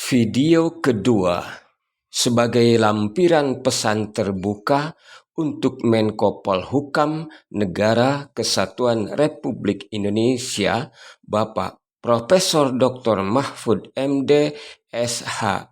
Video kedua, sebagai lampiran pesan terbuka untuk Menko Polhukam Negara Kesatuan Republik Indonesia, Bapak Profesor Dr. Mahfud MD, SHSUMIP.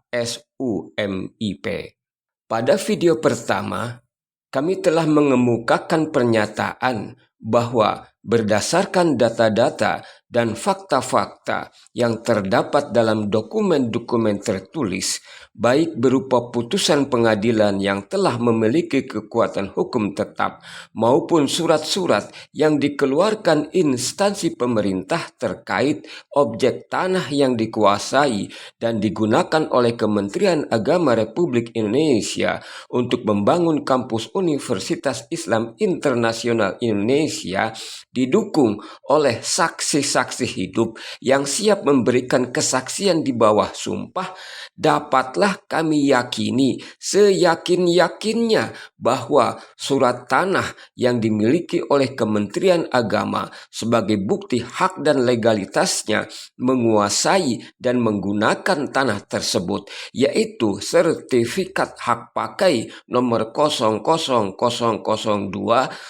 Pada video pertama, kami telah mengemukakan pernyataan bahwa berdasarkan data-data dan fakta-fakta yang terdapat dalam dokumen-dokumen tertulis, baik berupa putusan pengadilan yang telah memiliki kekuatan hukum tetap maupun surat-surat yang dikeluarkan instansi pemerintah terkait objek tanah yang dikuasai dan digunakan oleh Kementerian Agama Republik Indonesia untuk membangun kampus Universitas Islam Internasional Indonesia, didukung oleh saksi-saksi hidup yang siap memberikan kesaksian di bawah sumpah, dapatlah kami yakini seyakin-yakinnya bahwa surat tanah yang dimiliki oleh Kementerian Agama sebagai bukti hak dan legalitasnya menguasai dan menggunakan tanah tersebut, yaitu sertifikat hak pakai nomor 00002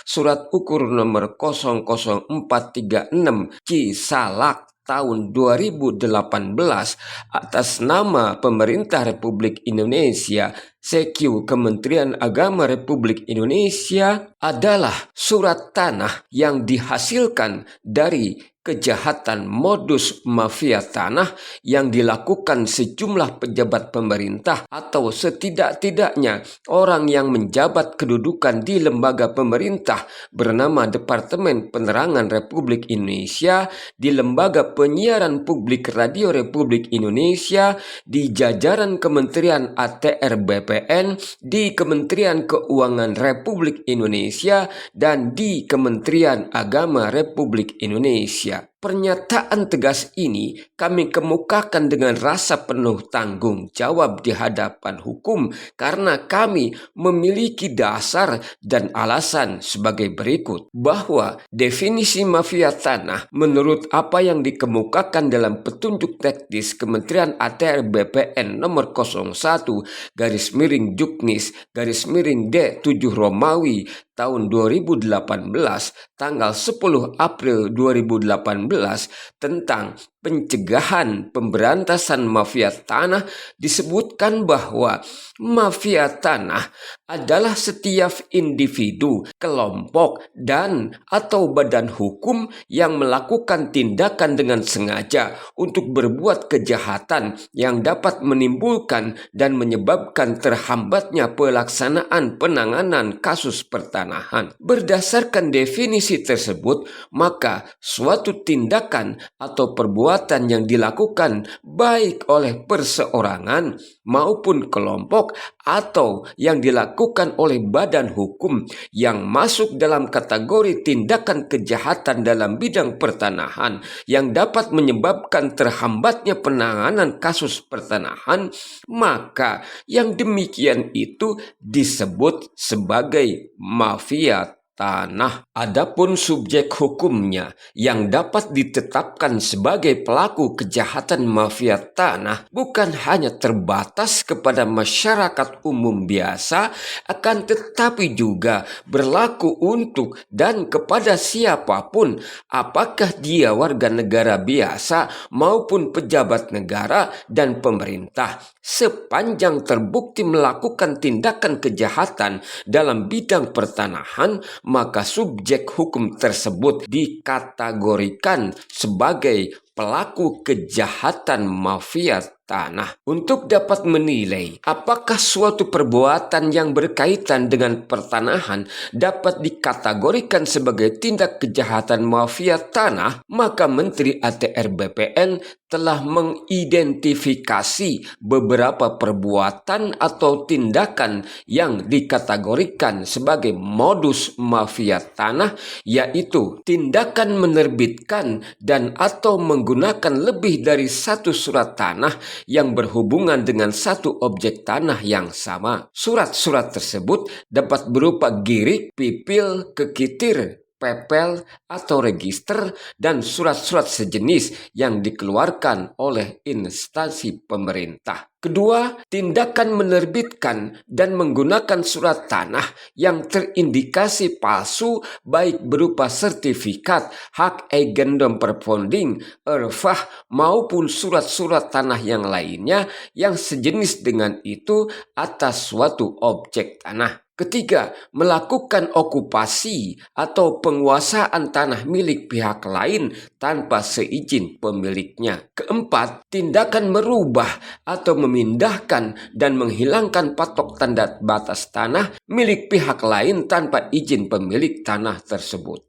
surat ukur nomor 00436 Cisalak tahun 2018 atas nama Pemerintah Republik Indonesia CQ Kementerian Agama Republik Indonesia adalah surat tanah yang dihasilkan dari kejahatan modus mafia tanah yang dilakukan sejumlah pejabat pemerintah atau setidak-tidaknya orang yang menjabat kedudukan di lembaga pemerintah bernama Departemen Penerangan Republik Indonesia, di Lembaga Penyiaran Publik Radio Republik Indonesia, di jajaran Kementerian ATR BPN, di Kementerian Keuangan Republik Indonesia, dan di Kementerian Agama Republik Indonesia. Pernyataan tegas ini kami kemukakan dengan rasa penuh tanggung jawab di hadapan hukum karena kami memiliki dasar dan alasan sebagai berikut, bahwa definisi mafia tanah menurut apa yang dikemukakan dalam petunjuk teknis Kementerian ATR BPN nomor 01/Juknis/D7 Romawi tahun 2018 tanggal 10 April 2018 tentang pencegahan pemberantasan mafia tanah disebutkan bahwa mafia tanah adalah setiap individu, kelompok, dan atau badan hukum yang melakukan tindakan dengan sengaja untuk berbuat kejahatan yang dapat menimbulkan dan menyebabkan terhambatnya pelaksanaan penanganan kasus pertanahan. Berdasarkan definisi tersebut, maka suatu tindakan atau perbuatan yang dilakukan baik oleh perseorangan maupun kelompok atau yang dilakukan oleh badan hukum yang masuk dalam kategori tindakan kejahatan dalam bidang pertanahan yang dapat menyebabkan terhambatnya penanganan kasus pertanahan, maka yang demikian itu disebut sebagai mafia tanah. Adapun subjek hukumnya yang dapat ditetapkan sebagai pelaku kejahatan mafia tanah bukan hanya terbatas kepada masyarakat umum biasa, akan tetapi juga berlaku untuk dan kepada siapapun, apakah dia warga negara biasa maupun pejabat negara dan pemerintah, sepanjang terbukti melakukan tindakan kejahatan dalam bidang pertanahan, maka subjek hukum tersebut dikategorikan sebagai pelaku kejahatan mafia tanah. Untuk dapat menilai apakah suatu perbuatan yang berkaitan dengan pertanahan dapat dikategorikan sebagai tindak kejahatan mafia tanah, maka Menteri ATR BPN telah mengidentifikasi beberapa perbuatan atau tindakan yang dikategorikan sebagai modus mafia tanah, yaitu tindakan menerbitkan dan atau menggunakan lebih dari satu surat tanah yang berhubungan dengan satu objek tanah yang sama. Surat-surat tersebut dapat berupa girik, pipil, kekitir, PPL atau register, dan surat-surat sejenis yang dikeluarkan oleh instansi pemerintah. Kedua, tindakan menerbitkan dan menggunakan surat tanah yang terindikasi palsu baik berupa sertifikat hak eigendom perponding, erfah, maupun surat-surat tanah yang lainnya yang sejenis dengan itu atas suatu objek tanah. Ketiga, melakukan okupasi atau penguasaan tanah milik pihak lain tanpa seizin pemiliknya. Keempat, tindakan merubah atau memindahkan dan menghilangkan patok tanda batas tanah milik pihak lain tanpa izin pemilik tanah tersebut.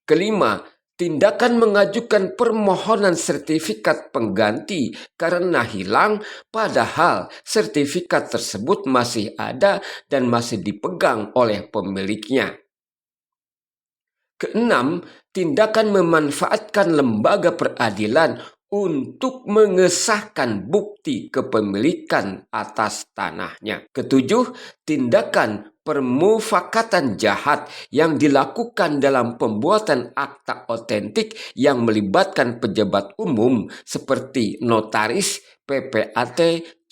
Kelima, tindakan mengajukan permohonan sertifikat pengganti karena hilang padahal sertifikat tersebut masih ada dan masih dipegang oleh pemiliknya. Keenam, tindakan memanfaatkan lembaga peradilan untuk mengesahkan bukti kepemilikan atas tanahnya. Ketujuh, tindakan permufakatan jahat yang dilakukan dalam pembuatan akta otentik yang melibatkan pejabat umum seperti notaris, PPAT,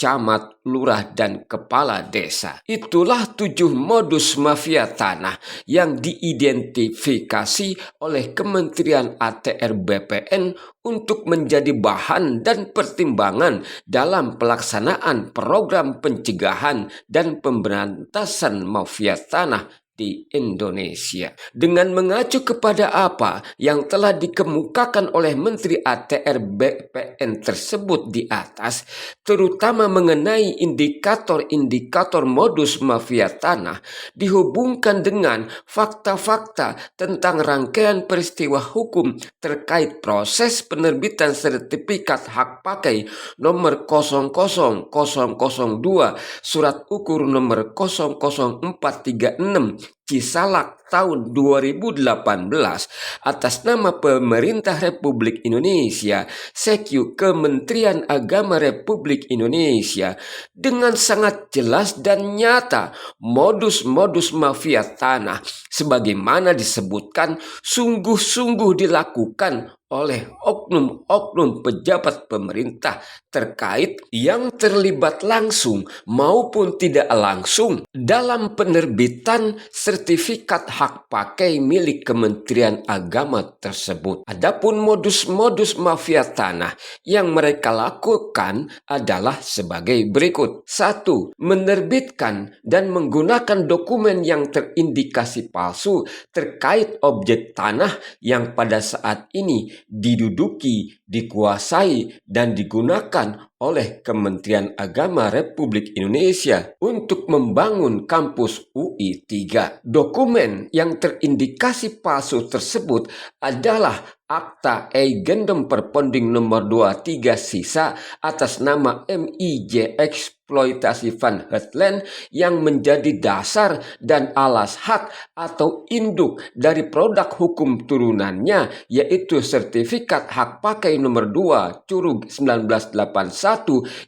camat, lurah, dan kepala desa. Itulah 7 modus mafia tanah yang diidentifikasi oleh Kementerian ATR BPN untuk menjadi bahan dan pertimbangan dalam pelaksanaan program pencegahan dan pemberantasan mafia tanah di Indonesia. Dengan mengacu kepada apa yang telah dikemukakan oleh Menteri ATR BPN tersebut di atas, terutama mengenai indikator-indikator modus mafia tanah, dihubungkan dengan fakta-fakta tentang rangkaian peristiwa hukum terkait proses penerbitan sertifikat hak pakai nomor 00002 surat ukur nomor 00436 Cisalak tahun 2018 atas nama Pemerintah Republik Indonesia, SECU Kementerian Agama Republik Indonesia, dengan sangat jelas dan nyata modus-modus mafia tanah sebagaimana disebutkan sungguh-sungguh dilakukan oleh oknum-oknum pejabat pemerintah terkait yang terlibat langsung maupun tidak langsung dalam penerbitan sertifikat hak pakai milik Kementerian Agama tersebut. Adapun modus-modus mafia tanah yang mereka lakukan adalah sebagai berikut. 1. Menerbitkan dan menggunakan dokumen yang terindikasi palsu terkait objek tanah yang pada saat ini diduduki, dikuasai, dan digunakan oleh Kementerian Agama Republik Indonesia untuk membangun kampus UI 3. Dokumen yang terindikasi palsu tersebut adalah Akta Eigendom Perponding nomor 23 sisa atas nama MIJ Eksploitasi Van Heutlen yang menjadi dasar dan alas hak atau induk dari produk hukum turunannya, yaitu sertifikat hak pakai nomor 2 Curug 1981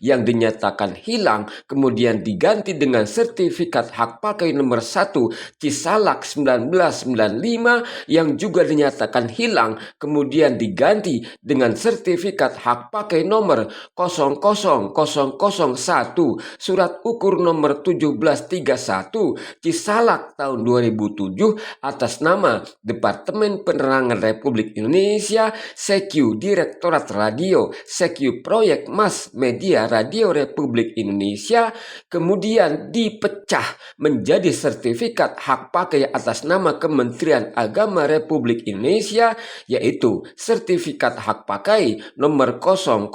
yang dinyatakan hilang kemudian diganti dengan sertifikat hak pakai nomor 1 Cisalak 1995 yang juga dinyatakan hilang kemudian diganti dengan sertifikat hak pakai nomor 00001 surat ukur nomor 1731 Cisalak tahun 2007 atas nama Departemen Penerangan Republik Indonesia, SECU Direktorat Radio, SECU Proyek Mass Media Radio Republik Indonesia, kemudian dipecah menjadi sertifikat hak pakai atas nama Kementerian Agama Republik Indonesia, yaitu sertifikat hak pakai nomor 00002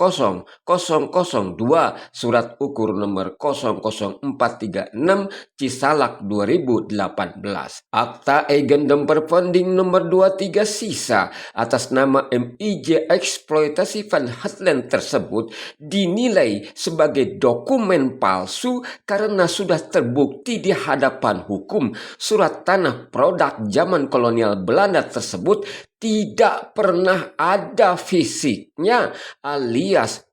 surat ukur nomor 00436 Cisalak 2018. Akta Eigendom Perponding nomor 23 sisa atas nama MIJ Eksploitasi Van Heutlen tersebut dinilai sebagai dokumen palsu karena sudah terbukti di hadapan hukum surat tanah produk zaman kolonial Belanda tersebut tidak pernah ada fisiknya alias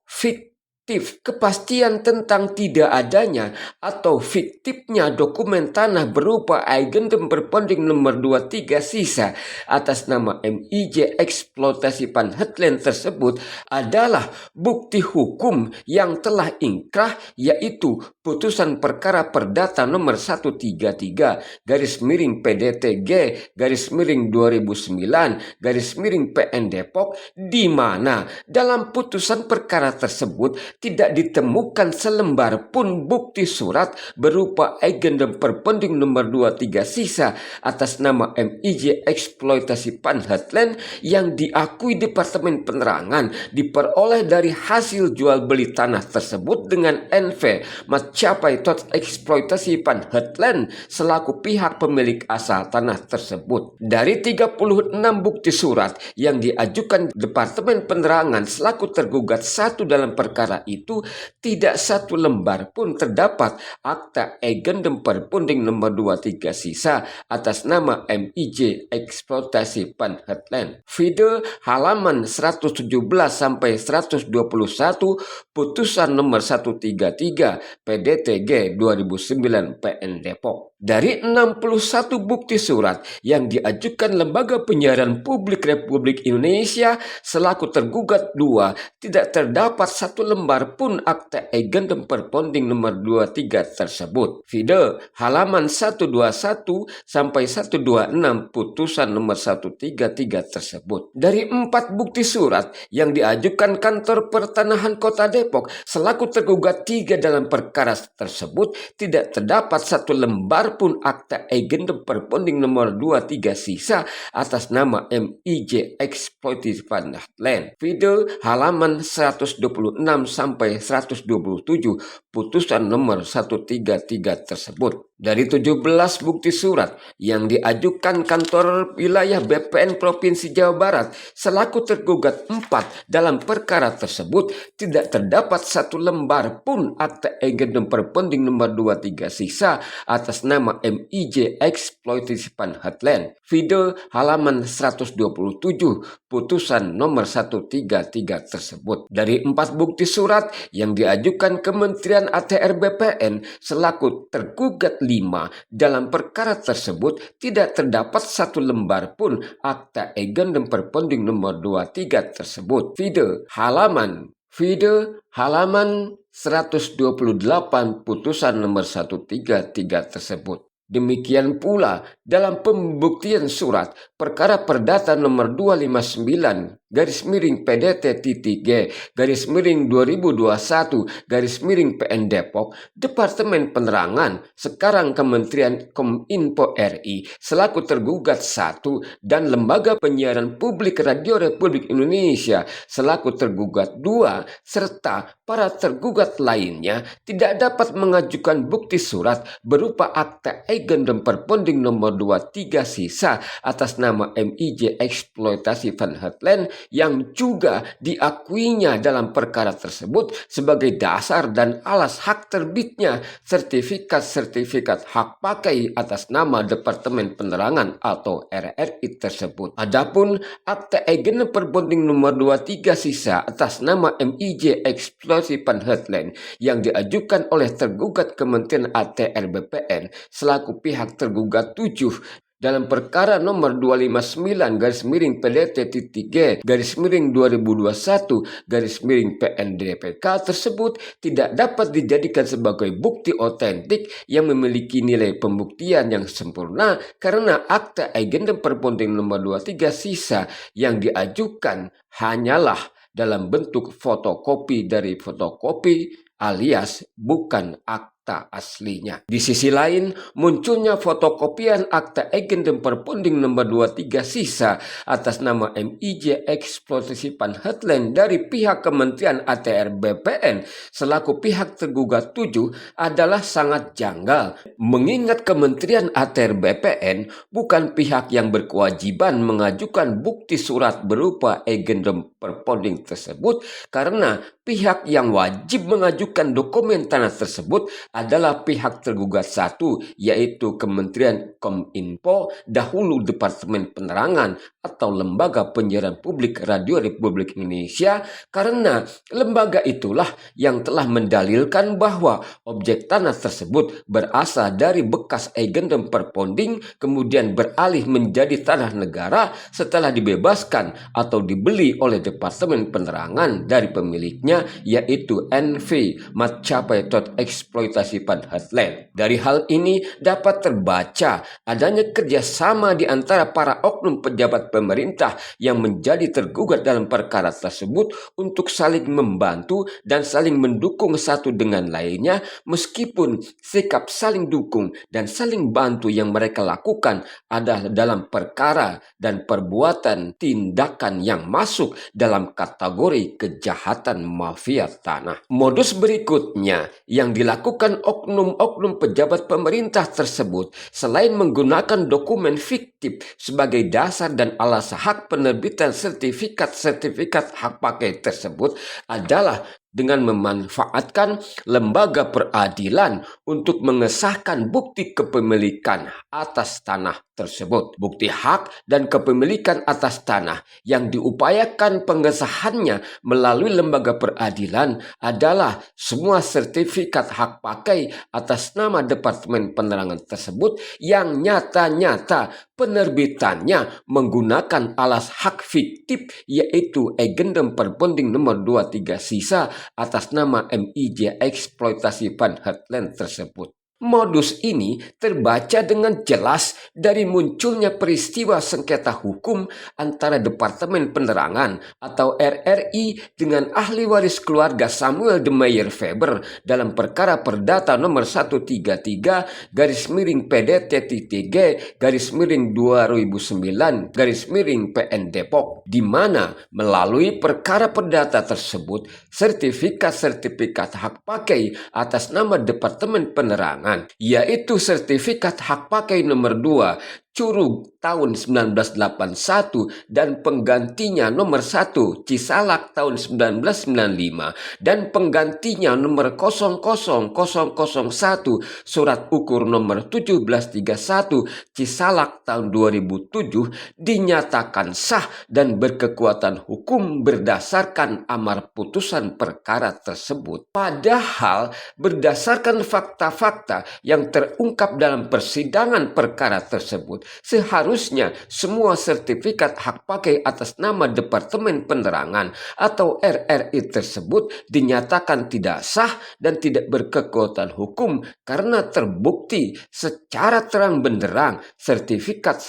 kepastian tentang tidak adanya atau fiktifnya dokumen tanah berupa Eigendom Perponding nomor 23 sisa atas nama MIJ Eksploitasi Panhetland tersebut adalah bukti hukum yang telah ingkrah, yaitu putusan perkara perdata nomor 133 garis miring PDTG garis miring 2009 garis miring PN Depok, di mana dalam putusan perkara tersebut tidak ditemukan selembar pun bukti surat berupa Eigendom Perponding nomor 23 sisa atas nama MIJ Eksploitasi Panhetland yang diakui Departemen Penerangan diperoleh dari hasil jual beli tanah tersebut dengan NV mencapai tot eksploitasi Panhetland selaku pihak pemilik asal tanah tersebut. Dari 36 bukti surat yang diajukan Departemen Penerangan selaku tergugat satu dalam perkara itu, tidak satu lembar pun terdapat akta Eigendom Perponding nomor 23 sisa atas nama MIJ Eksploitasi Panhetland. Video halaman 117 sampai 121 putusan nomor 133 PDTG 2009 PN Depok. Dari 61 bukti surat yang diajukan Lembaga Penyiaran Publik Republik Indonesia selaku tergugat 2, tidak terdapat satu lembar pun akta Eigendom Perponding nomor 23 tersebut. Video halaman 121 sampai 126 putusan nomor 133 tersebut. Dari 4 bukti surat yang diajukan Kantor Pertanahan Kota Depok selaku tergugat 3 dalam perkara tersebut, tidak terdapat satu lembar pun akta Eigendom Perponding nomor 23 sisa atas nama MIJ Eksploitasi Panhetland. Video halaman 126 sampai 127 putusan nomor 133 tersebut. Dari 17 bukti surat yang diajukan Kantor Wilayah BPN Provinsi Jawa Barat selaku tergugat 4 dalam perkara tersebut, tidak terdapat satu lembar pun akta Eigendom Perponding nomor 23 sisa atas nama MIJ Eksploitasi Panhetland. Video halaman 127 putusan nomor 133 tersebut. Dari 4 bukti surat yang diajukan Kementerian ATR BPN selaku tergugat 5 dalam perkara tersebut, tidak terdapat satu lembar pun akta Eigendom Perponding nomor 23 tersebut. Video halaman 128 putusan nomor 133 tersebut. Demikian pula dalam pembuktian surat perkara perdata nomor 259 garis miring PDT-G garis miring 2021 garis miring PN Depok, Departemen Penerangan sekarang Kementerian Kominfo RI selaku tergugat 1 dan Lembaga Penyiaran Publik Radio Republik Indonesia selaku tergugat 2 serta para tergugat lainnya tidak dapat mengajukan bukti surat berupa akta Eigendom Perponding nomor 23 sisa atas nama MIJ Eksploitasi Panhetland yang juga diakuinya dalam perkara tersebut sebagai dasar dan alas hak terbitnya sertifikat hak pakai atas nama Departemen Penerangan atau RRI tersebut. Adapun akta Eigendom Perponding nomor 23 sisa atas nama MIJ Eksploitasi Panhetland yang diajukan oleh tergugat Kementerian ATR BPN selaku pihak tergugat 7 dalam perkara nomor 259 garis miring PDT-G garis miring 2021 garis miring PNDPK tersebut tidak dapat dijadikan sebagai bukti otentik yang memiliki nilai pembuktian yang sempurna karena akta Eigendom Perponding nomor 23 sisa yang diajukan hanyalah dalam bentuk fotokopi dari fotokopi alias bukan akta aslinya. Di sisi lain, munculnya fotokopian akta Eigendom Perponding nomor 23 sisa atas nama MIJ Eksploitasi Panhetland dari pihak Kementerian ATR BPN selaku pihak tergugat 7 adalah sangat janggal, mengingat Kementerian ATR BPN bukan pihak yang berkewajiban mengajukan bukti surat berupa Eigendom perponding tersebut karena pihak yang wajib mengajukan dokumen tanah tersebut adalah pihak tergugat satu, yaitu Kementerian Kominfo, dahulu Departemen Penerangan atau Lembaga Penyiaran Publik Radio Republik Indonesia, karena lembaga itulah yang telah mendalilkan bahwa objek tanah tersebut berasal dari bekas agendum perponding kemudian beralih menjadi tanah negara setelah dibebaskan atau dibeli oleh Departemen Penerangan dari pemiliknya, yaitu NV Macapai Tot Eksploitasi Pan Heartland. Dari hal ini dapat terbaca adanya kerjasama di antara para oknum pejabat pemerintah yang menjadi tergugat dalam perkara tersebut untuk saling membantu dan saling mendukung satu dengan lainnya, meskipun sikap saling dukung dan saling bantu yang mereka lakukan adalah dalam perkara dan perbuatan tindakan yang masuk dalam kategori kejahatan mafia tanah. Modus berikutnya yang dilakukan oknum-oknum pejabat pemerintah tersebut, selain menggunakan dokumen fiktif sebagai dasar dan alasan hak penerbitan sertifikat hak pakai tersebut, adalah dengan memanfaatkan lembaga peradilan untuk mengesahkan bukti kepemilikan atas tanah tersebut. Bukti hak dan kepemilikan atas tanah yang diupayakan pengesahannya melalui lembaga peradilan adalah semua sertifikat hak pakai atas nama Departemen Penerangan tersebut yang nyata-nyata penerbitannya menggunakan alas hak fiktif, yaitu agendum perponding nomor 23 sisa atas nama MIJ Eksploitasi Pan Heartland tersebut. Modus ini terbaca dengan jelas dari munculnya peristiwa sengketa hukum antara Departemen Penerangan atau RRI dengan ahli waris keluarga Samuel de Meyer Faber dalam perkara perdata nomor 133-PDT3-2009-PN Depok, di mana melalui perkara perdata tersebut sertifikat hak pakai atas nama Departemen Penerangan, yaitu sertifikat hak pakai nomor 2 Curug tahun 1981 dan penggantinya nomor 1 Cisalak tahun 1995 dan penggantinya nomor 00001 surat ukur nomor 1731 Cisalak tahun 2007 dinyatakan sah dan berkekuatan hukum berdasarkan amar putusan perkara tersebut. Padahal berdasarkan fakta-fakta yang terungkap dalam persidangan perkara tersebut, seharusnya semua sertifikat hak pakai atas nama Departemen Penerangan atau RRI tersebut dinyatakan tidak sah dan tidak berkekuatan hukum karena terbukti secara terang benderang sertifikat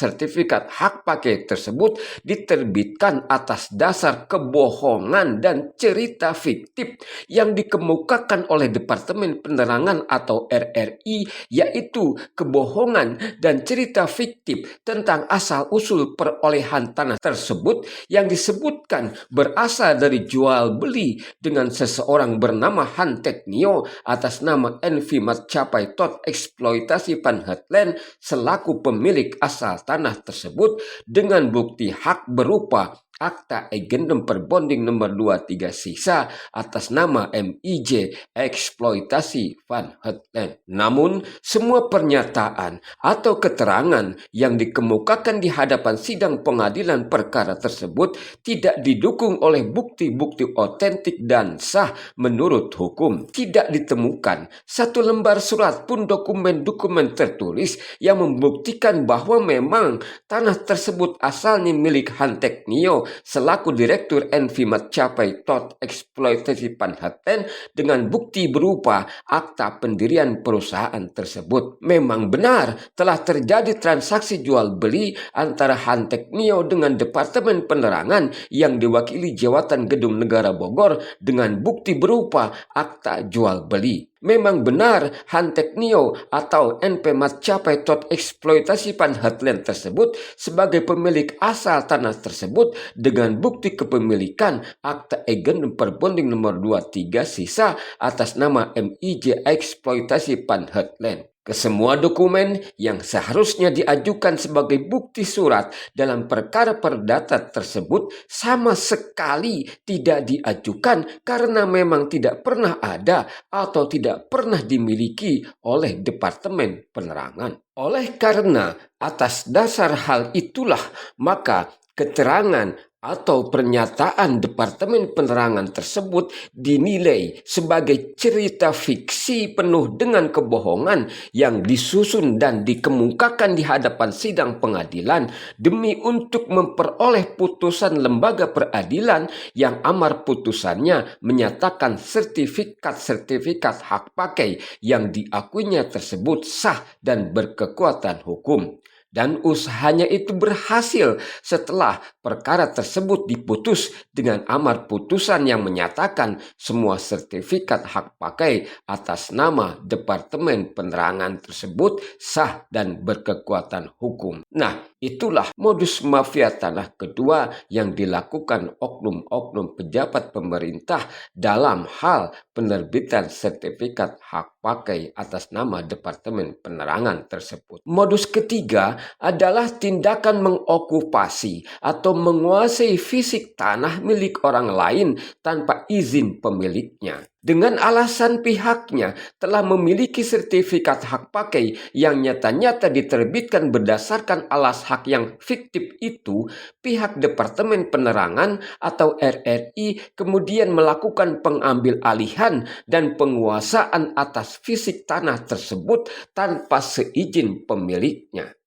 hak pakai tersebut diterbitkan atas dasar kebohongan dan cerita fiktif yang dikemukakan oleh Departemen Penerangan atau RRI, yaitu kebohongan dan cerita fiktif tentang asal-usul perolehan tanah tersebut yang disebutkan berasal dari jual beli dengan seseorang bernama Hantek Nio atas nama Envi Macapai Tot Eksploitasi Pan Heartland selaku pemilik asal tanah tersebut dengan bukti hak berupa Akta Agendum Perbonding nomor 23 sisa atas nama MIJ Eksploitasi Van Heartland. Namun, semua pernyataan atau keterangan yang dikemukakan di hadapan sidang pengadilan perkara tersebut tidak didukung oleh bukti-bukti otentik dan sah menurut hukum. Tidak ditemukan satu lembar surat pun dokumen-dokumen tertulis yang membuktikan bahwa memang tanah tersebut asalnya milik Hantek Nio selaku Direktur Envi Macapai Tot Eksploitasi Pan Heartland dengan bukti berupa akta pendirian perusahaan tersebut. Memang benar telah terjadi transaksi jual beli antara Hantek Nio dengan Departemen Penerangan yang diwakili Jawatan Gedung Negara Bogor dengan bukti berupa akta jual beli. Memang benar Hantek Nio atau NP Macapai Tot Eksploitasi Pan Heartland tersebut sebagai pemilik asal tanah tersebut dengan bukti kepemilikan Akta Agendum Perbonding nomor 23 sisa atas nama MIJ Eksploitasi Pan Heartland. Kesemua dokumen yang seharusnya diajukan sebagai bukti surat dalam perkara perdata tersebut sama sekali tidak diajukan karena memang tidak pernah ada atau tidak pernah dimiliki oleh Departemen Penerangan. Oleh karena atas dasar hal itulah maka keterangan atau pernyataan Departemen Penerangan tersebut dinilai sebagai cerita fiksi penuh dengan kebohongan yang disusun dan dikemukakan di hadapan sidang pengadilan demi untuk memperoleh putusan lembaga peradilan yang amar putusannya menyatakan sertifikat-sertifikat hak pakai yang diakuinya tersebut sah dan berkekuatan hukum. Dan usahanya itu berhasil setelah perkara tersebut diputus dengan amar putusan yang menyatakan semua sertifikat hak pakai atas nama Departemen Penerangan tersebut sah dan berkekuatan hukum. Nah, itulah modus mafia tanah kedua yang dilakukan oknum-oknum pejabat pemerintah dalam hal penerbitan sertifikat hak pakai atas nama Departemen Penerangan tersebut. Modus ketiga adalah tindakan mengokupasi atau menguasai fisik tanah milik orang lain tanpa izin pemiliknya. Dengan alasan pihaknya telah memiliki sertifikat hak pakai yang nyata-nyata diterbitkan berdasarkan alas hak yang fiktif itu, pihak Departemen Penerangan atau RRI kemudian melakukan pengambil alihan dan penguasaan atas fisik tanah tersebut tanpa seizin pemiliknya.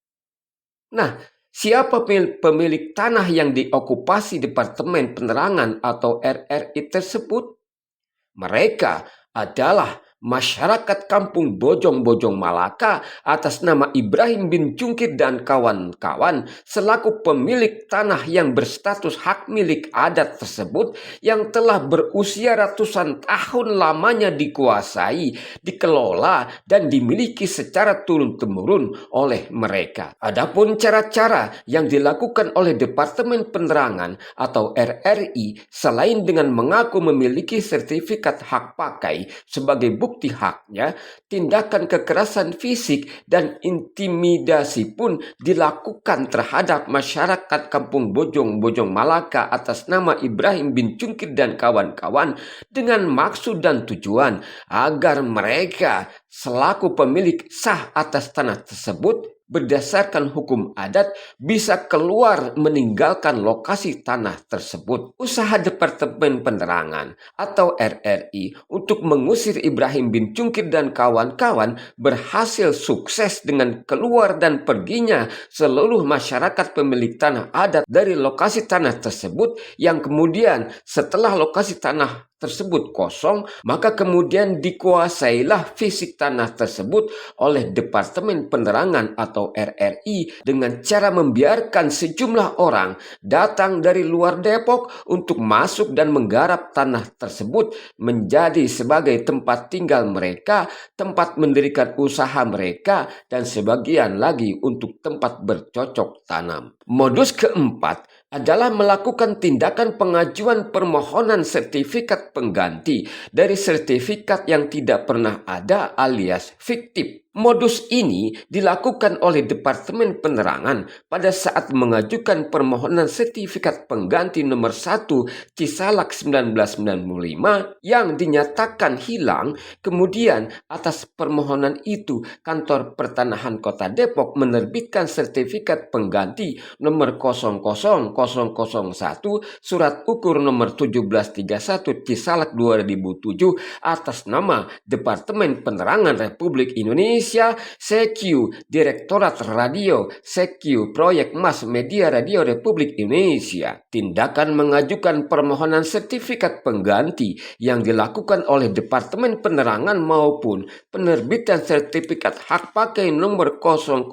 Nah, siapa pemilik tanah yang diokupasi Departemen Penerangan atau RRI tersebut? Mereka adalah masyarakat kampung Bojong-Bojong Malaka atas nama Ibrahim bin Cungkir dan kawan-kawan selaku pemilik tanah yang berstatus hak milik adat tersebut yang telah berusia ratusan tahun lamanya dikuasai, dikelola, dan dimiliki secara turun-temurun oleh mereka. Adapun cara-cara yang dilakukan oleh Departemen Penerangan atau RRI selain dengan mengaku memiliki sertifikat hak pakai sebagai bukti haknya, tindakan kekerasan fisik dan intimidasi pun dilakukan terhadap masyarakat kampung Bojong-Bojong Malaka atas nama Ibrahim bin Cungkir dan kawan-kawan dengan maksud dan tujuan agar mereka selaku pemilik sah atas tanah tersebut berdasarkan hukum adat bisa keluar meninggalkan lokasi tanah tersebut. Usaha Departemen Penerangan atau RRI untuk mengusir Ibrahim bin Cungkir dan kawan-kawan berhasil sukses dengan keluar dan perginya seluruh masyarakat pemilik tanah adat dari lokasi tanah tersebut yang kemudian setelah lokasi tanah tersebut kosong, maka kemudian dikuasailah fisik tanah tersebut oleh Departemen Penerangan atau RRI dengan cara membiarkan sejumlah orang datang dari luar Depok untuk masuk dan menggarap tanah tersebut menjadi sebagai tempat tinggal mereka, tempat mendirikan usaha mereka, dan sebagian lagi untuk tempat bercocok tanam. Modus keempat adalah melakukan tindakan pengajuan permohonan sertifikat pengganti dari sertifikat yang tidak pernah ada alias fiktif. Modus ini dilakukan oleh Departemen Penerangan pada saat mengajukan permohonan sertifikat pengganti nomor 1 Cisalak 1995 yang dinyatakan hilang. Kemudian atas permohonan itu Kantor Pertanahan Kota Depok menerbitkan sertifikat pengganti nomor 00001 surat ukur nomor 1731 Cisalak 2007 atas nama Departemen Penerangan Republik Indonesia, CQ Direktorat Radio, CQ Proyek Mas Media Radio Republik Indonesia. Tindakan mengajukan permohonan sertifikat pengganti yang dilakukan oleh Departemen Penerangan maupun penerbitan sertifikat hak pakai nomor 001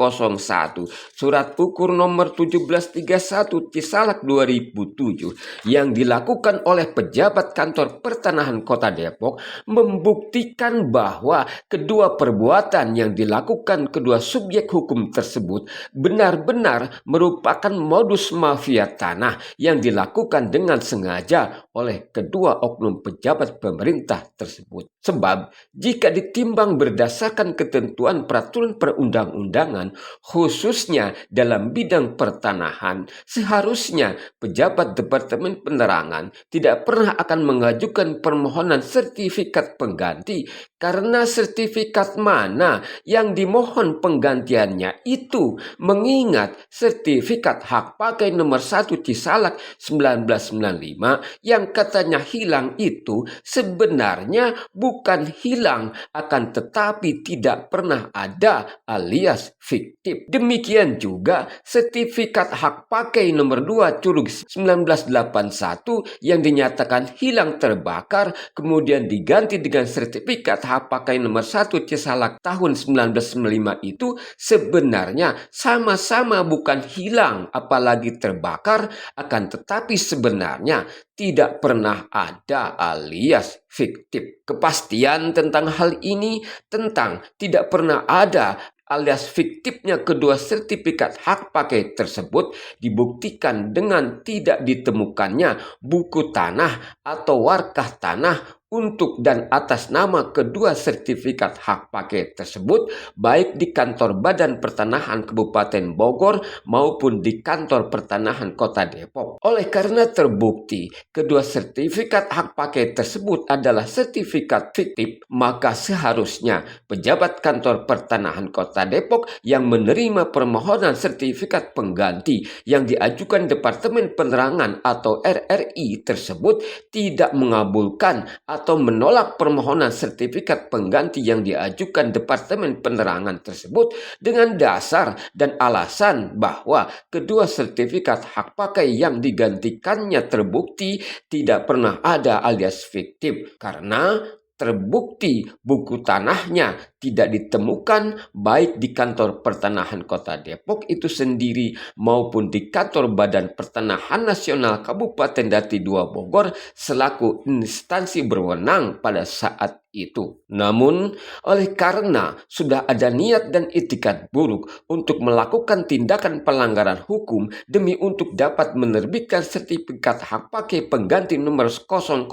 surat ukur nomor 1731 Cisalak 2007 yang dilakukan oleh pejabat Kantor Pertanahan Kota Depok membuktikan bahwa kedua perbuatan yang dilakukan kedua subjek hukum tersebut benar-benar merupakan modus mafia tanah yang dilakukan dengan sengaja oleh kedua oknum pejabat pemerintah tersebut. Sebab jika ditimbang berdasarkan ketentuan peraturan perundang-undangan, khususnya dalam bidang pertanahan, seharusnya pejabat Departemen Penerangan tidak pernah akan mengajukan permohonan sertifikat pengganti, karena sertifikat mana yang dimohon penggantiannya itu, mengingat sertifikat hak pakai nomor 1 Cisalak 1995 yang katanya hilang itu sebenarnya bukan hilang, akan tetapi tidak pernah ada alias fiktif. Demikian juga sertifikat hak pakai nomor 2 Curug 1981 yang dinyatakan hilang terbakar kemudian diganti dengan sertifikat hak pakai nomor 1 Cisalak tahun 1995 itu sebenarnya sama-sama bukan hilang apalagi terbakar, akan tetapi sebenarnya tidak pernah ada alias fiktif. Kepastian tentang hal ini, tentang tidak pernah ada alias fiktifnya kedua sertifikat hak pakai tersebut, dibuktikan dengan tidak ditemukannya buku tanah atau warkah tanah untuk dan atas nama kedua sertifikat hak pakai tersebut, baik di kantor Badan Pertanahan Kabupaten Bogor maupun di kantor Pertanahan Kota Depok. Oleh karena terbukti kedua sertifikat hak pakai tersebut adalah sertifikat fiktif, maka seharusnya pejabat kantor Pertanahan Kota Depok yang menerima permohonan sertifikat pengganti yang diajukan Departemen Penerangan atau RRI tersebut tidak mengabulkan atau menolak permohonan sertifikat pengganti yang diajukan Departemen Penerangan tersebut dengan dasar dan alasan bahwa kedua sertifikat hak pakai yang digantikannya terbukti tidak pernah ada alias fiktif, karena terbukti buku tanahnya tidak ditemukan baik di kantor Pertanahan Kota Depok itu sendiri maupun di kantor Badan Pertanahan Nasional Kabupaten Dati II Bogor selaku instansi berwenang pada saat itu. Namun, oleh karena sudah ada niat dan itikat buruk untuk melakukan tindakan pelanggaran hukum demi untuk dapat menerbitkan sertifikat hak pakai pengganti nomor 00001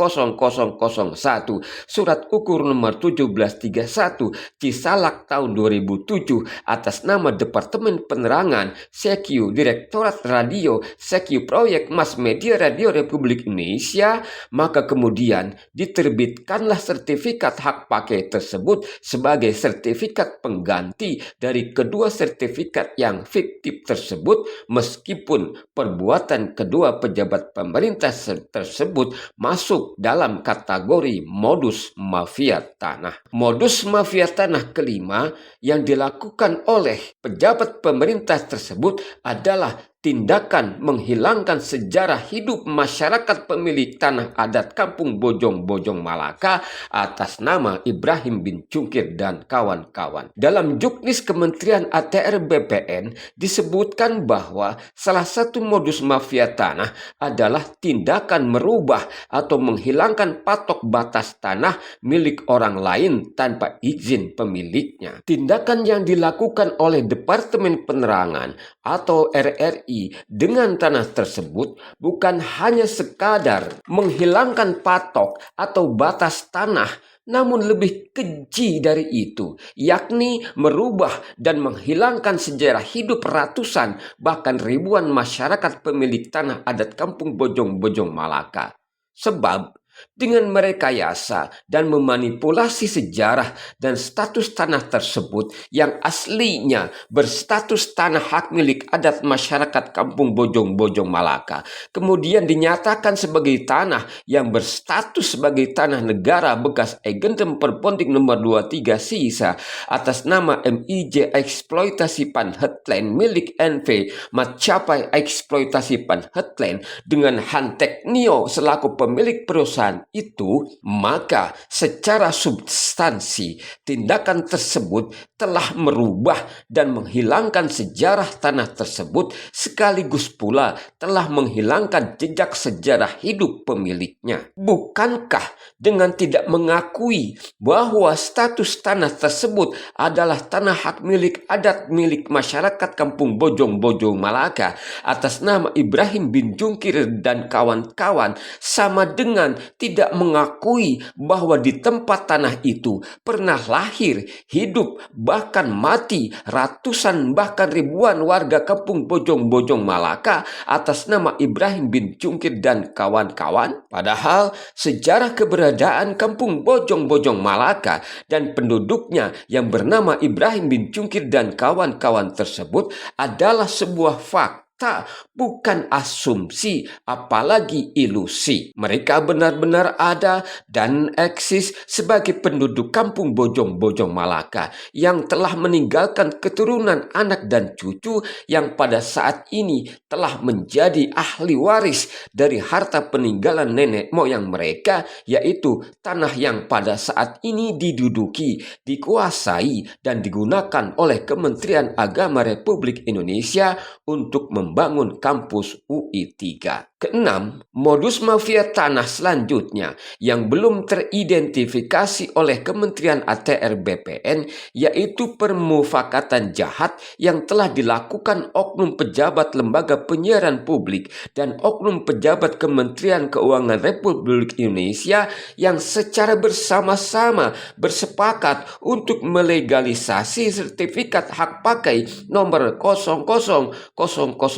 surat ukur nomor 1731 Cisalak tahun 2007 atas nama Departemen Penerangan CQ Direktorat Radio CQ Proyek Mass Media Radio Republik Indonesia, maka kemudian diterbitkanlah sertifikat hak pakai tersebut sebagai sertifikat pengganti dari kedua sertifikat yang fiktif tersebut, meskipun perbuatan kedua pejabat pemerintah tersebut masuk dalam kategori modus mafia tanah. Modus mafia tanah kelima yang dilakukan oleh pejabat pemerintah tersebut adalah tindakan menghilangkan sejarah hidup masyarakat pemilik tanah adat Kampung Bojong-Bojong Malaka atas nama Ibrahim bin Cungkir dan kawan-kawan. Dalam juknis Kementerian ATR BPN disebutkan bahwa salah satu modus mafia tanah adalah tindakan merubah atau menghilangkan patok batas tanah milik orang lain tanpa izin pemiliknya. Tindakan yang dilakukan oleh Departemen Penerangan atau RRI dengan tanah tersebut bukan hanya sekadar menghilangkan patok atau batas tanah, namun lebih keji dari itu, yakni merubah dan menghilangkan sejarah hidup ratusan bahkan ribuan masyarakat pemilik tanah adat Kampung Bojong-Bojong Malaka. Sebab dengan merekayasa dan memanipulasi sejarah dan status tanah tersebut yang aslinya berstatus tanah hak milik adat masyarakat Kampung Bojong-Bojong Malaka, kemudian dinyatakan sebagai tanah yang berstatus sebagai tanah negara bekas Agendem Perponding nomor 23 sisa atas nama MIJ Eksploitasi Panhetland milik NV Macapai Eksploitasi Panhetland dengan Han Teknio selaku pemilik perusahaan perusahaan itu, maka secara substansi tindakan tersebut telah merubah dan menghilangkan sejarah tanah tersebut, sekaligus pula telah menghilangkan jejak sejarah hidup pemiliknya. Bukankah dengan tidak mengakui bahwa status tanah tersebut adalah tanah hak milik adat milik masyarakat Kampung Bojong Malaka atas nama Ibrahim bin Jungkir dan kawan-kawan, sama dengan tidak mengakui bahwa di tempat tanah itu pernah lahir, hidup, bahkan mati ratusan bahkan ribuan warga Kampung Bojong Malaka atas nama Ibrahim bin Jungkir dan kawan-kawan? Padahal sejarah keberadaan Kampung Bojong Malaka dan penduduknya yang bernama Ibrahim bin Jungkir dan kawan-kawan tersebut adalah sebuah fakta, bukan asumsi, apalagi ilusi. Mereka benar-benar ada dan eksis sebagai penduduk Kampung Bojong Malaka yang telah meninggalkan keturunan anak dan cucu yang pada saat ini telah menjadi ahli waris dari harta peninggalan nenek moyang mereka, yaitu tanah yang pada saat ini diduduki, dikuasai, dan digunakan oleh Kementerian Agama Republik Indonesia untuk membangun kampus UI 3. Keenam, modus mafia tanah selanjutnya yang belum teridentifikasi oleh Kementerian ATR BPN, yaitu permufakatan jahat yang telah dilakukan oknum pejabat lembaga penyiaran publik dan oknum pejabat Kementerian Keuangan Republik Indonesia yang secara bersama-sama bersepakat untuk melegalisasi sertifikat hak pakai nomor 00001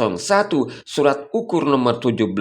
surat ukur nomor 1731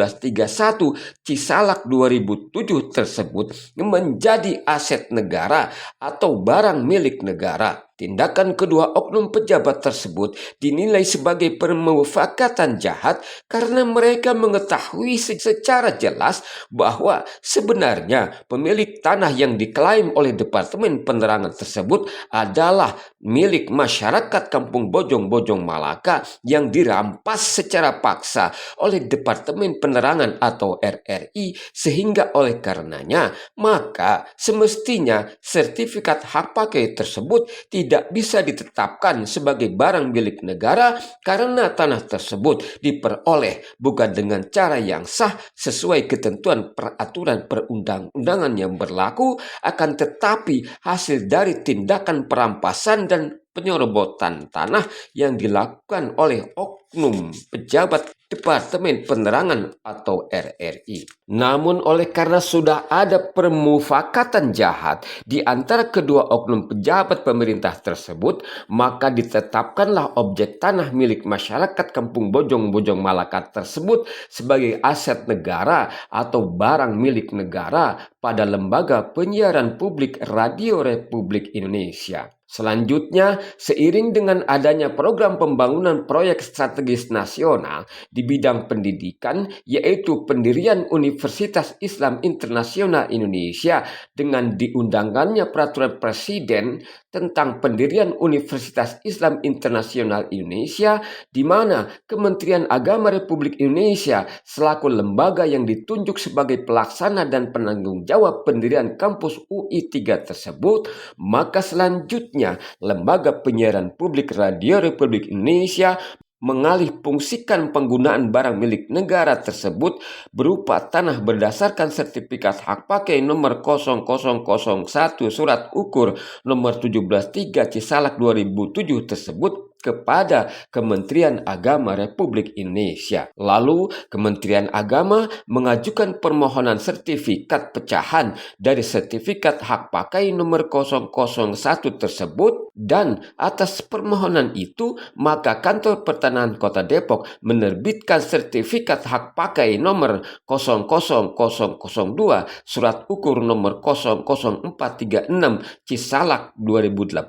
Cisalak 2007 tersebut menjadi aset negara atau barang milik negara. Tindakan kedua oknum pejabat tersebut dinilai sebagai permufakatan jahat karena mereka mengetahui secara jelas bahwa sebenarnya pemilik tanah yang diklaim oleh Departemen Penerangan tersebut adalah milik masyarakat Kampung Bojong Malaka yang dirampas secara paksa oleh Departemen Penerangan atau RRI, sehingga oleh karenanya maka semestinya sertifikat hak pakai tersebut tidak bisa ditetapkan sebagai barang milik negara karena tanah tersebut diperoleh bukan dengan cara yang sah sesuai ketentuan peraturan perundang-undangan yang berlaku, akan tetapi hasil dari tindakan perampasan dan penyorobotan tanah yang dilakukan oleh oknum pejabat Departemen Penerangan atau RRI. Namun oleh karena sudah ada permufakatan jahat di antara kedua oknum pejabat pemerintah tersebut, maka ditetapkanlah objek tanah milik masyarakat Kampung Bojong Malaka tersebut sebagai aset negara atau barang milik negara pada Lembaga Penyiaran Publik Radio Republik Indonesia. Selanjutnya, seiring dengan adanya program pembangunan proyek strategis nasional di bidang pendidikan, yaitu pendirian Universitas Islam Internasional Indonesia dengan diundangkannya peraturan Presiden tentang pendirian Universitas Islam Internasional Indonesia, di mana Kementerian Agama Republik Indonesia selaku lembaga yang ditunjuk sebagai pelaksana dan penanggung jawab pendirian kampus UI 3 tersebut, maka selanjutnya Lembaga Penyiaran Publik Radio Republik Indonesia mengalih fungsikan penggunaan barang milik negara tersebut berupa tanah berdasarkan sertifikat hak pakai nomor 0001 surat ukur nomor 173 Cisalak 2007 tersebut kepada Kementerian Agama Republik Indonesia. Lalu Kementerian Agama mengajukan permohonan sertifikat pecahan dari sertifikat hak pakai nomor 001 tersebut, dan atas permohonan itu maka Kantor Pertanahan Kota Depok menerbitkan sertifikat hak pakai nomor 00002 surat ukur nomor 00436 Cisalak 2018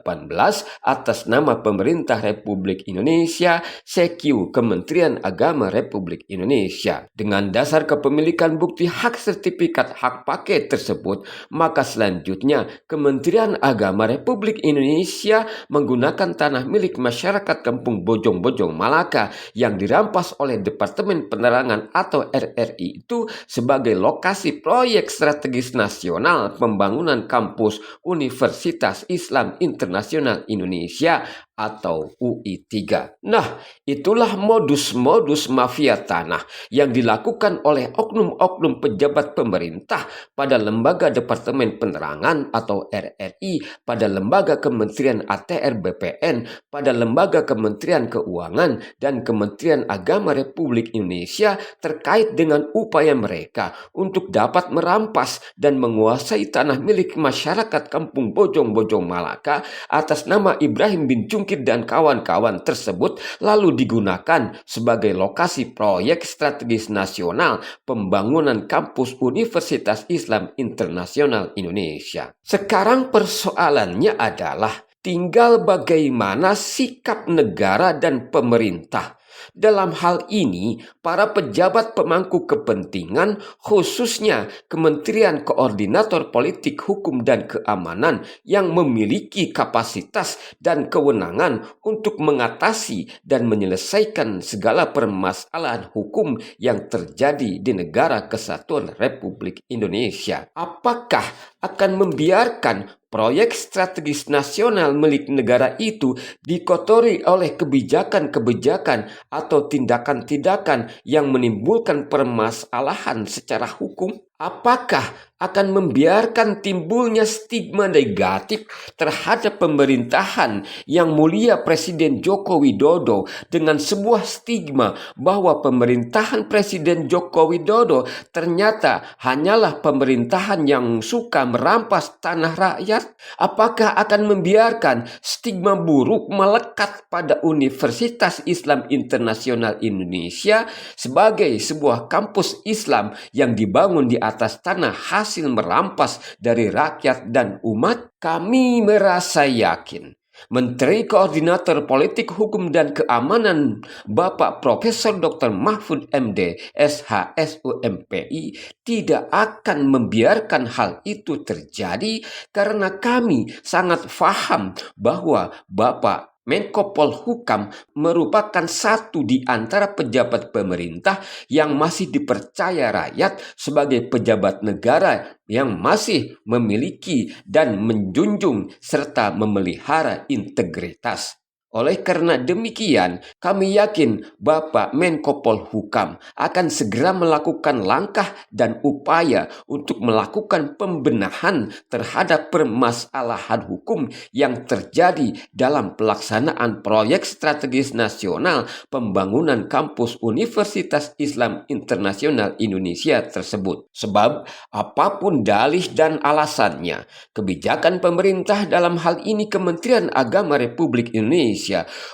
atas nama pemerintah Republik Republik Indonesia, CQ Kementerian Agama Republik Indonesia. Dengan dasar kepemilikan bukti hak sertifikat hak pakai tersebut, maka selanjutnya Kementerian Agama Republik Indonesia menggunakan tanah milik masyarakat Kampung Bojong-Bojong Malaka yang dirampas oleh Departemen Penerangan atau RRI itu sebagai lokasi proyek strategis nasional pembangunan kampus Universitas Islam Internasional Indonesia atau UI3. Nah, itulah modus-modus mafia tanah yang dilakukan oleh oknum-oknum pejabat pemerintah pada lembaga Departemen Penerangan atau RRI, pada lembaga Kementerian ATR BPN, pada lembaga Kementerian Keuangan dan Kementerian Agama Republik Indonesia terkait dengan upaya mereka untuk dapat merampas dan menguasai tanah milik masyarakat Kampung Bojong-Bojong Malaka atas nama Ibrahim bin Cungkir dan kawan-kawan tersebut, lalu digunakan sebagai lokasi proyek strategis nasional pembangunan kampus Universitas Islam Internasional Indonesia. Sekarang persoalannya adalah tinggal bagaimana sikap negara dan pemerintah. Dalam hal ini, para pejabat pemangku kepentingan, khususnya Kementerian Koordinator Politik Hukum dan Keamanan yang memiliki kapasitas dan kewenangan untuk mengatasi dan menyelesaikan segala permasalahan hukum yang terjadi di Negara Kesatuan Republik Indonesia. Apakah akan membiarkan proyek strategis nasional milik negara itu dikotori oleh kebijakan-kebijakan atau tindakan-tindakan yang menimbulkan permasalahan secara hukum? Apakah akan membiarkan timbulnya stigma negatif terhadap pemerintahan yang mulia Presiden Joko Widodo dengan sebuah stigma bahwa pemerintahan Presiden Joko Widodo ternyata hanyalah pemerintahan yang suka merampas tanah rakyat? Apakah akan membiarkan stigma buruk melekat pada Universitas Islam Internasional Indonesia sebagai sebuah kampus Islam yang dibangun di atas tanah hasil merampas dari rakyat dan umat? Kami merasa yakin Menteri Koordinator Politik Hukum dan Keamanan Bapak Profesor Dr. Mahfud MD SHSUMPI tidak akan membiarkan hal itu terjadi karena kami sangat paham bahwa Bapak Menko Polhukam merupakan satu di antara pejabat pemerintah yang masih dipercaya rakyat sebagai pejabat negara yang masih memiliki dan menjunjung serta memelihara integritas. Oleh karena demikian, kami yakin Bapak Menko Polhukam akan segera melakukan langkah dan upaya untuk melakukan pembenahan terhadap permasalahan hukum yang terjadi dalam pelaksanaan proyek strategis nasional pembangunan kampus Universitas Islam Internasional Indonesia tersebut. Sebab apapun dalih dan alasannya, kebijakan pemerintah dalam hal ini Kementerian Agama Republik Indonesia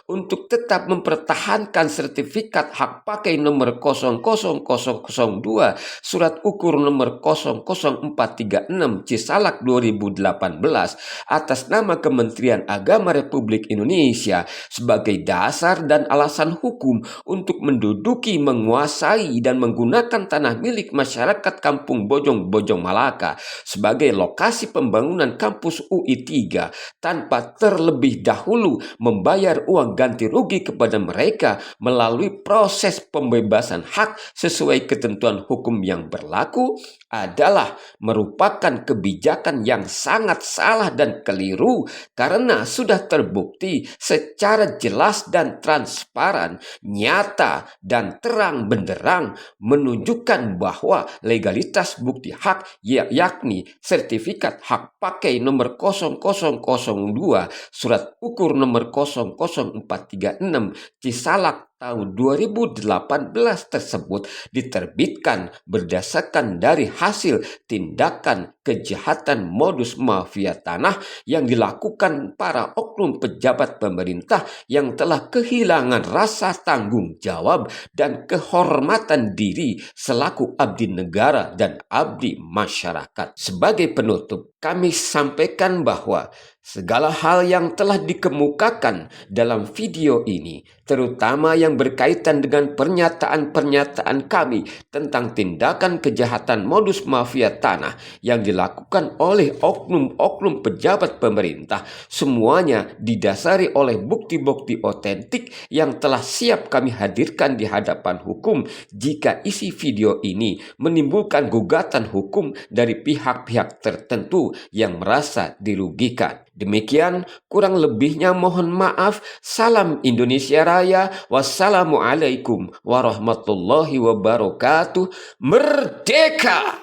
untuk tetap mempertahankan sertifikat hak pakai nomor 00002 surat ukur nomor 00436 Cisalak 2018 atas nama Kementerian Agama Republik Indonesia sebagai dasar dan alasan hukum untuk menduduki, menguasai dan menggunakan tanah milik masyarakat Kampung Bojong-Bojong Malaka sebagai lokasi pembangunan kampus UI3 tanpa terlebih dahulu membayar uang ganti rugi kepada mereka melalui proses pembebasan hak sesuai ketentuan hukum yang berlaku adalah merupakan kebijakan yang sangat salah dan keliru karena sudah terbukti secara jelas dan transparan, nyata dan terang benderang menunjukkan bahwa legalitas bukti hak yakni sertifikat hak pakai nomor 0002 surat ukur nomor 00436 Cisalak tahun 2018 tersebut diterbitkan berdasarkan dari hasil tindakan kejahatan modus mafia tanah yang dilakukan para oknum pejabat pemerintah yang telah kehilangan rasa tanggung jawab dan kehormatan diri selaku abdi negara dan abdi masyarakat. Sebagai penutup, kami sampaikan bahwa segala hal yang telah dikemukakan dalam video ini, terutama yang berkaitan dengan pernyataan-pernyataan kami tentang tindakan kejahatan modus mafia tanah yang dilakukan oleh oknum-oknum pejabat pemerintah, semuanya didasari oleh bukti-bukti otentik yang telah siap kami hadirkan di hadapan hukum jika isi video ini menimbulkan gugatan hukum dari pihak-pihak tertentu yang merasa dirugikan. Demikian, kurang lebihnya mohon maaf. Salam Indonesia Raya. Wassalamualaikum warahmatullahi wabarakatuh. Merdeka!